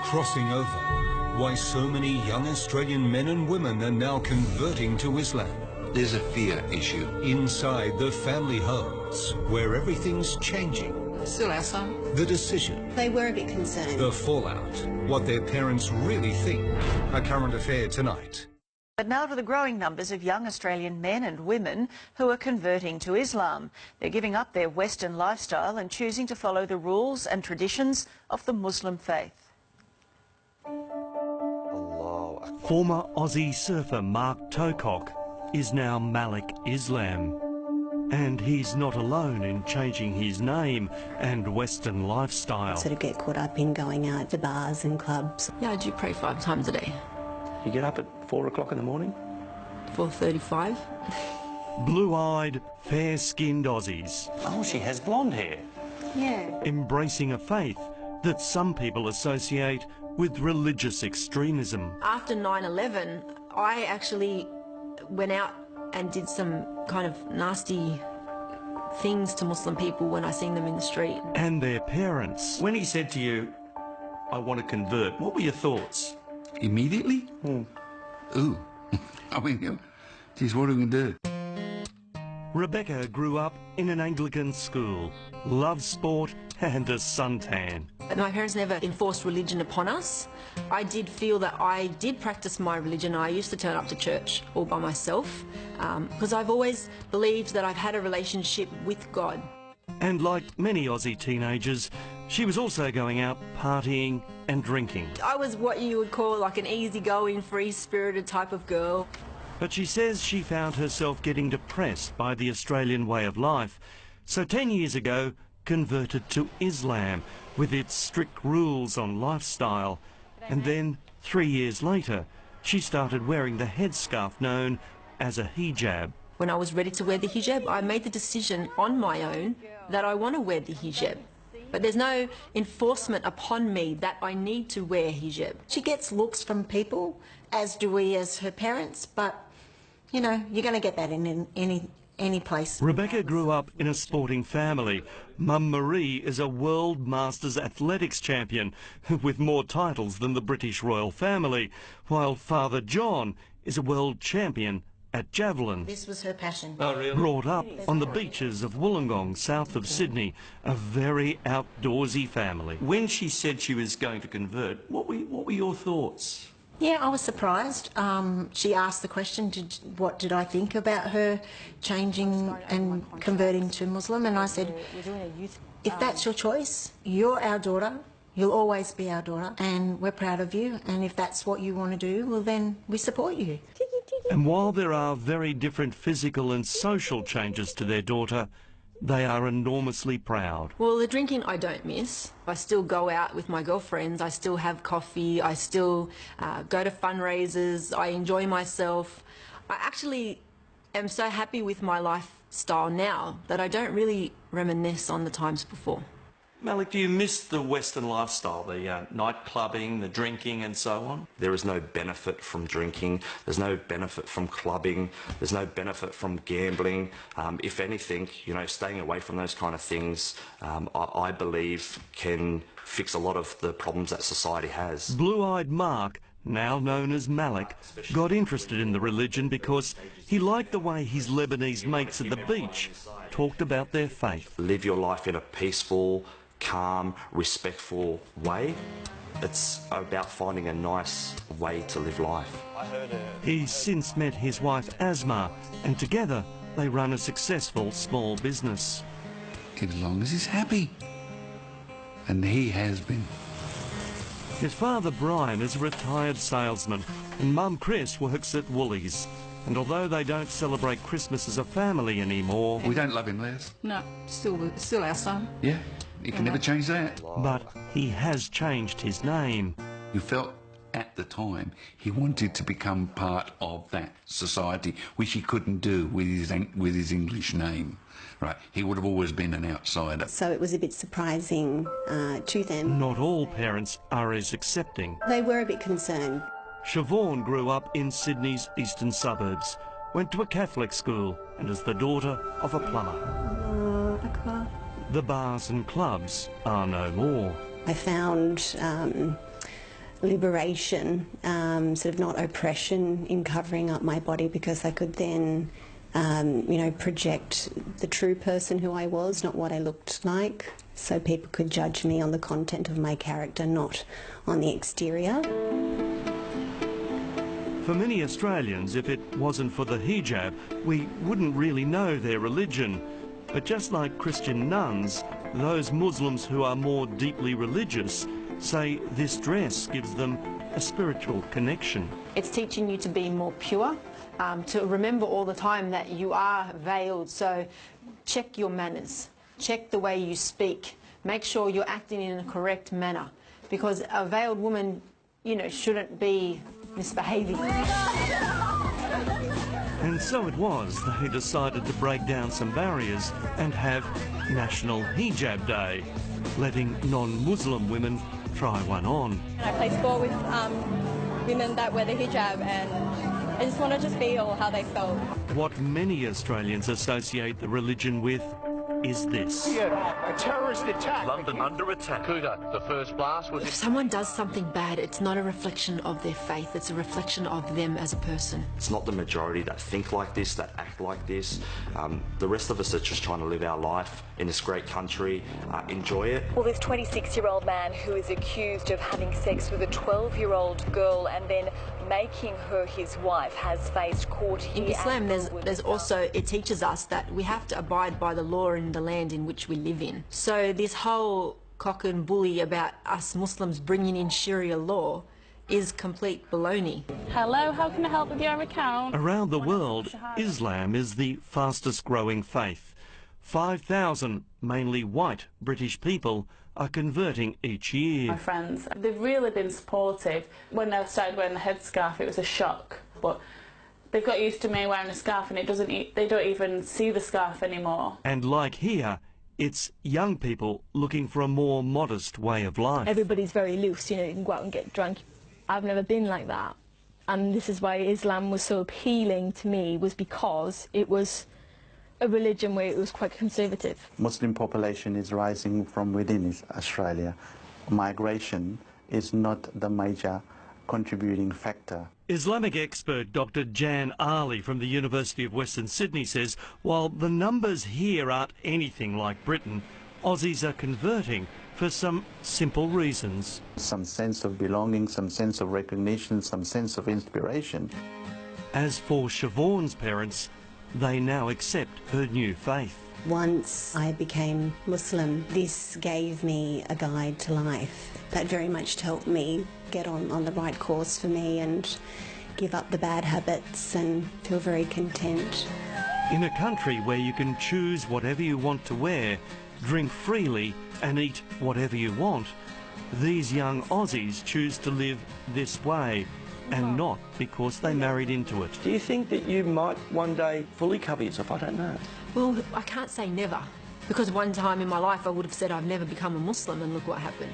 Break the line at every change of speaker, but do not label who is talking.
crossing over, why so many young Australian men and women are now converting to Islam.
There's a fear issue.
Inside the family homes, where everything's changing.
Still our son.
The decision.
They were a bit concerned.
The fallout. What their parents really think. A current affair tonight.
But now to the growing numbers of young Australian men and women who are converting to Islam. They're giving up their Western lifestyle and choosing to follow the rules and traditions of the Muslim faith.
Former Aussie surfer Mark Tocock is now Malik Islam. And he's not alone in changing his name and Western lifestyle.
Sort of get caught up in going out to bars and clubs.
Yeah, I do pray 5 times a day.
You get up at 4 o'clock in the morning?
4:35.
Blue-eyed, fair-skinned Aussies. Oh, she has blonde hair.
Yeah.
Embracing a faith that some people associate with religious extremism.
After 9/11, I actually went out and did some kind of nasty things to Muslim people when I seen them in the street.
And their parents. When he said to you, I want to convert, what were your thoughts?
Immediately? Ooh. I mean, geez, what are we going to do?
Rebecca grew up in an Anglican school, loved sport and a suntan.
My parents never enforced religion upon us. I did feel that I did practice my religion. I used to turn up to church all by myself because I've always believed that I've had a relationship with God.
And like many Aussie teenagers, she was also going out partying and drinking.
I was what you would call like an easygoing, free-spirited type of girl.
But she says she found herself getting depressed by the Australian way of life. So 10 years ago, converted to Islam with its strict rules on lifestyle. And then 3 years later, she started wearing the headscarf known as a hijab.
When I was ready to wear the hijab, I made the decision on my own that I want to wear the hijab. But there's no enforcement upon me that I need to wear hijab.
She gets looks from people, as do we as her parents, but, you know, you're going to get that in any place.
Rebecca grew up in a sporting family. Mum Marie is a World Masters athletics champion with more titles than the British royal family, while Father John is a world champion at javelin.
This was her passion.
Oh, really? Brought up on the beaches of Wollongong, south of Sydney, a very outdoorsy family. When she said she was going to convert, what were your thoughts?
Yeah, I was surprised. She asked the question, what did I think about her changing and converting to Muslim? And I said, if that's your choice, you're our daughter, you'll always be our daughter, and we're proud of you. And if that's what you want to do, well, then we support you.
And while there are very different physical and social changes to their daughter, they are enormously proud.
Well, the drinking I don't miss. I still go out with my girlfriends, I still have coffee, I still go to fundraisers, I enjoy myself. I actually am so happy with my lifestyle now that I don't really reminisce on the times before.
Malik, do you miss the Western lifestyle, the night clubbing, the drinking and so on?
There is no benefit from drinking, there's no benefit from clubbing, there's no benefit from gambling. If anything, you know, staying away from those kind of things, I believe can fix a lot of the problems that society has.
Blue-eyed Mark, now known as Malik, got interested in the religion because he liked the way his Lebanese mates at the beach talked about their faith.
Live your life in a peaceful, calm, respectful way. It's about finding a nice way to live life.
He's since met his wife Asma, and together they run a successful small business.
As long as he's happy. And he has been.
His father Brian is a retired salesman, and Mum Chris works at Woolies. And although they don't celebrate Christmas as a family anymore...
We don't love him, Les.
No, still our son.
Yeah, you can never change that.
But he has changed his name.
You felt at the time he wanted to become part of that society, which he couldn't do with his English name. Right, he would have always been an outsider.
So it was a bit surprising to them.
Not all parents are as accepting.
They were a bit concerned.
Siobhan grew up in Sydney's eastern suburbs, went to a Catholic school, and is the daughter of a plumber. The bars and clubs are no more.
I found
liberation, sort of not oppression in covering up my body, because I could then, you know, project the true person who I was, not what I looked like, so people could judge me on the content of my character, not on the exterior.
For many Australians, if it wasn't for the hijab, we wouldn't really know their religion. But just like Christian nuns, those Muslims who are more deeply religious say this dress gives them a spiritual connection.
It's teaching you to be more pure, to remember all the time that you are veiled, so check your manners, check the way you speak, make sure you're acting in a correct manner, because a veiled woman, you know, shouldn't be misbehaving.
And so it was they decided to break down some barriers and have National Hijab Day, letting non-Muslim women try one on.
I play sport with women that wear the hijab, and I just want to feel how they felt.
What many Australians associate the religion with is this.
A terrorist attack. London under attack. Kuta, the first blast was...
If someone does something bad, it's not a reflection of their faith, it's a reflection of them as a person.
It's not the majority that think like this, that act like this. The rest of us are just trying to live our life in this great country, enjoy it.
Well, this 26-year-old man who is accused of having sex with a 12-year-old girl and then making her his wife has faced court here.
In Islam, there's also, it teaches us that we have to abide by the law in the land in which we live in. So this whole cock and bully about us Muslims bringing in Sharia law is complete baloney.
Hello, how can I help with your account?
Around the world, Islam is the fastest growing faith. 5,000, mainly white British people, are converting each year.
My friends, they've really been supportive. When I started wearing the headscarf, it was a shock, but they've got used to me wearing a scarf, and they don't even see the scarf anymore.
And like here, it's young people looking for a more modest way of life.
Everybody's very loose, you know, you can go out and get drunk. I've never been like that, and this is why Islam was so appealing to me, was because it was a religion where it was quite conservative.
Muslim population is rising from within Australia. Migration is not the major contributing factor.
Islamic expert Dr. Jan Ali from the University of Western Sydney says while the numbers here aren't anything like Britain, Aussies are converting for some simple reasons.
Some sense of belonging, some sense of recognition, some sense of inspiration.
As for Siobhan's parents, they now accept her new faith.
Once I became Muslim, this gave me a guide to life. That very much helped me get on the right course for me and give up the bad habits and feel very content.
In a country where you can choose whatever you want to wear, drink freely and eat whatever you want, these young Aussies choose to live this way, and not because they married into it.
Do you think that you might one day fully cover yourself? I don't know.
Well, I can't say never, because one time in my life I would have said I've never become a Muslim, and look what happened.